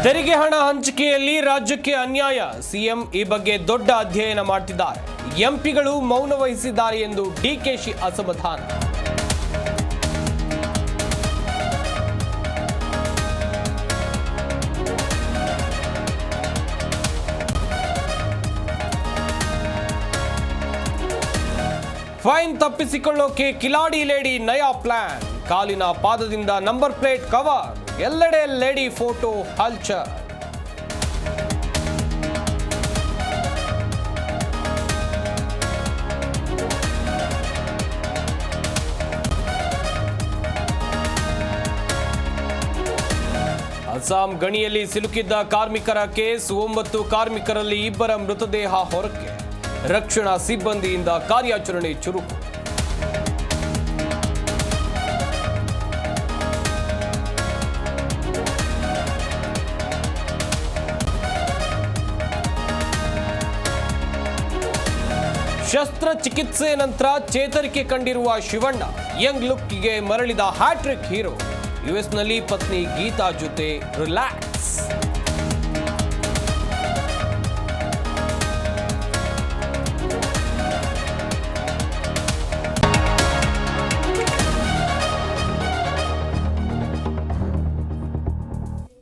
ತೆರಿಗೆ ಹಣ ಹಂಚಿಕೆಯಲ್ಲಿ ರಾಜ್ಯಕ್ಕೆ ಅನ್ಯಾಯ, ಸಿಎಂ ಈ ಬಗ್ಗೆ ದೊಡ್ಡ ಅಧ್ಯಯನ ಮಾಡ್ತಿದ್ದಾರೆ. ಎಂಪಿಗಳು ಮೌನ ವಹಿಸಿದ್ದಾರೆ ಎಂದು ಡಿಕೆಶಿ ಅಸಮಾಧಾನ. ಫೈನ್ ತಪ್ಪಿಸಿಕೊಳ್ಳೋಕೆ ಕಿಲಾಡಿ ಲೇಡಿ ನಯಾ ಪ್ಲಾನ್. ಕಾಲಿನ ಪಾದದಿಂದ ನಂಬರ್ ಪ್ಲೇಟ್ ಕವರ್, ಎಲ್ಲೆಡೆ ಲೇಡಿ ಫೋಟೋ ಹಲ್ಚಲ್. ಅಸ್ಸಾಂ ಗಣಿಯಲ್ಲಿ ಸಿಲುಕಿದ್ದ ಕಾರ್ಮಿಕರ ಕೇಸ್, 9 ಕಾರ್ಮಿಕರಲ್ಲಿ 2 ಮೃತದೇಹ ಹೊರಕ್ಕೆ. ರಕ್ಷಣಾ ಸಿಬ್ಬಂದಿಯಿಂದ ಕಾರ್ಯಾಚರಣೆ ಚುರುಕು. ಶಸ್ತ್ರಚಿಕಿತ್ಸೆ ನಂತರ ಚೇತರಿಕೆ ಕಂಡಿರುವ ಶಿವಣ್ಣ, ಯಂಗ್ ಲುಕ್ಗೆ ಮರಳಿದ ಹ್ಯಾಟ್ರಿಕ್ ಹೀರೋ. ಯುಎಸ್ನಲ್ಲಿ ಪತ್ನಿ ಗೀತಾ ಜೊತೆ ರಿಲ್ಯಾಕ್ಸ್.